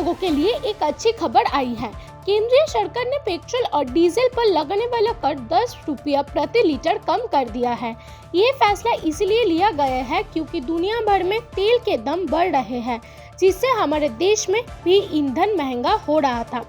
लोगों के लिए एक अच्छी खबर आई है। केंद्रीय सरकार ने पेट्रोल और डीजल पर लगने वाला कर 10 रुपया प्रति लीटर कम कर दिया है। ये फैसला इसलिए लिया गया है क्योंकि दुनिया भर में तेल के दाम बढ़ रहे हैं, जिससे हमारे देश में भी ईंधन महंगा हो रहा था।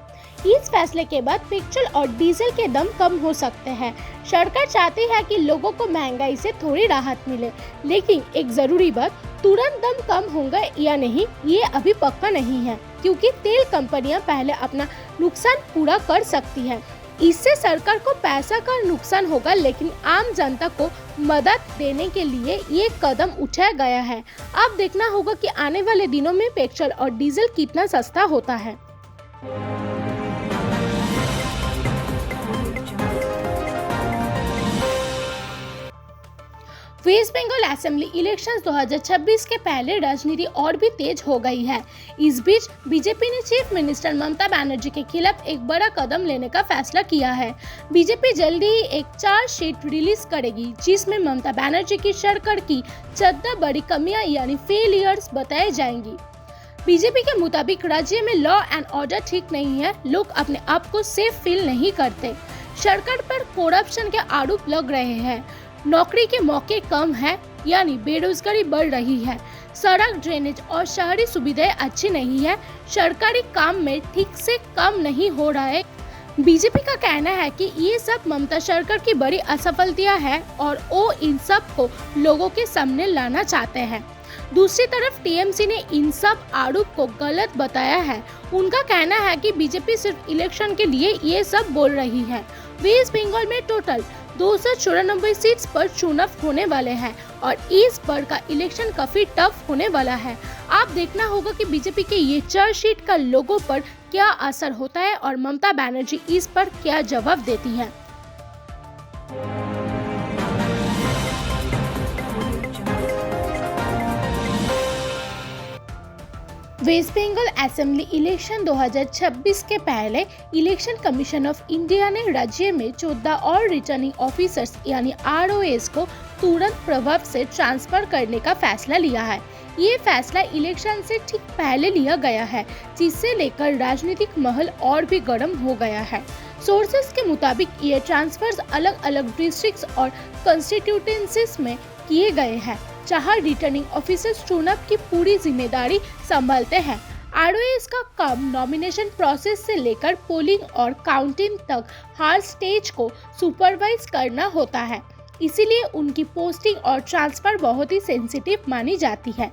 इस फैसले के बाद पेट्रोल और डीजल के दाम कम हो सकते हैं। सरकार चाहती है कि लोगों को महंगाई से थोड़ी राहत मिले, लेकिन एक जरूरी बात, तुरंत दाम कम होगा या नहीं ये अभी पक्का नहीं है, क्योंकि तेल कंपनियां पहले अपना नुकसान पूरा कर सकती हैं। इससे सरकार को पैसा का नुकसान होगा, लेकिन आम जनता को मदद देने के लिए ये कदम उठाया गया है। अब देखना होगा कि आने वाले दिनों में पेट्रोल और डीजल कितना सस्ता होता है। वेस्ट बंगाल असेंबली इलेक्शंस 2026 के पहले राजनीति और भी तेज हो गई है। इस बीच बीजेपी ने चीफ मिनिस्टर ममता बनर्जी के खिलाफ एक बड़ा कदम लेने का फैसला किया है। बीजेपी जल्दी ही एक चार्जशीट रिलीज करेगी, जिसमें ममता बनर्जी की सरकार की 14 बड़ी कमियां यानी फेलियर्स बताई जाएंगी। बीजेपी के मुताबिक राज्य में लॉ एंड ऑर्डर ठीक नहीं है, लोग अपने आप को सेफ फील नहीं करते, सरकार पर करप्शन के आरोप लग रहे हैं, नौकरी के मौके कम है यानी बेरोजगारी बढ़ रही है, सड़क, ड्रेनेज और शहरी सुविधाएं अच्छी नहीं है, सरकारी काम में ठीक से काम नहीं हो रहा है। बीजेपी का कहना है कि ये सब ममता सरकार की बड़ी असफलताएं हैं और वो इन सब को लोगों के सामने लाना चाहते हैं। दूसरी तरफ टीएमसी ने इन सब आरोप को गलत बताया है। उनका कहना है कि बीजेपी सिर्फ इलेक्शन के लिए ये सब बोल रही है। वेस्ट बंगाल में टोटल 294 सीट्स पर चुनाव होने वाले हैं और इस बार का इलेक्शन काफी टफ होने वाला है। आप देखना होगा कि बीजेपी के ये चार्जशीट का लोगों पर क्या असर होता है और ममता बनर्जी इस पर क्या जवाब देती है। वेस्ट बंगाल असेंबली इलेक्शन 2026 के पहले इलेक्शन कमीशन ऑफ इंडिया ने राज्य में 14 और रिटर्निंग ऑफिसर्स यानी ROS को तुरंत प्रभाव से ट्रांसफर करने का फैसला लिया है। ये फैसला इलेक्शन से ठीक पहले लिया गया है, जिससे लेकर राजनीतिक माहौल और भी गर्म हो गया है। सोर्सेस के मुताबिक ये ट्रांसफर्स अलग अलग डिस्ट्रिक्ट्स और कंस्टिट्यूएंसीज में किए गए हैं, जहां रिटर्निंग ऑफिसर्स चुनाव की पूरी जिम्मेदारी संभालते हैं। ROS का काम नॉमिनेशन प्रोसेस से लेकर पोलिंग और काउंटिंग तक हर स्टेज को सुपरवाइज करना होता है, इसीलिए उनकी पोस्टिंग और ट्रांसफर बहुत ही सेंसिटिव मानी जाती है।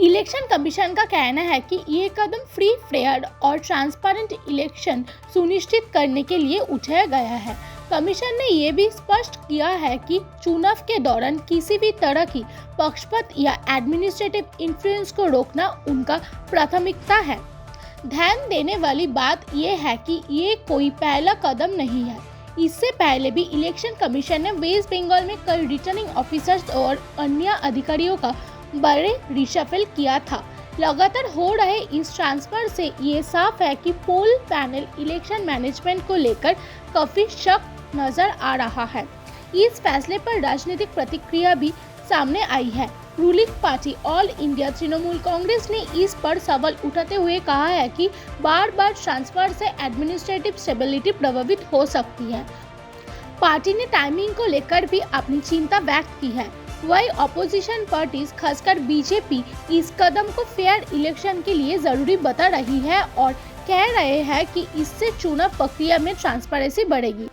इलेक्शन कमीशन का कहना है कि ये कदम फ्री, फेयर और ट्रांसपेरेंट इलेक्शन सुनिश्चित करने के लिए उठाया गया है। कमीशन ने ये भी स्पष्ट किया है कि चुनाव के दौरान किसी भी तरह की पक्षपात या एडमिनिस्ट्रेटिव इन्फ्लुएंस को रोकना उनका प्राथमिकता है। ध्यान देने वाली बात यह है कि ये कोई पहला कदम नहीं है। इससे पहले भी इलेक्शन कमीशन ने वेस्ट बंगाल में कई रिटर्निंग ऑफिसर्स और अन्य अधिकारियों का बड़े रिशफल किया था। लगातार हो रहे इस ट्रांसफर से ये साफ है कि पोल पैनल इलेक्शन मैनेजमेंट को लेकर काफी शक नजर आ रहा है। इस फैसले पर राजनीतिक प्रतिक्रिया भी सामने आई है। Ruling party all India Trinamool Congress ने इस पर सवाल उठाते हुए कहा है कि बार बार ट्रांसफर से एडमिनिस्ट्रेटिव स्टेबिलिटी प्रभावित हो सकती है। पार्टी ने टाइमिंग को लेकर भी अपनी चिंता व्यक्त की है। वही अपोजिशन पार्टीज खासकर बीजेपी इस कदम को फेयर इलेक्शन के लिए जरूरी बता रही है और कह रहे हैं कि इससे चुनाव प्रक्रिया में ट्रांसपेरेंसी बढ़ेगी।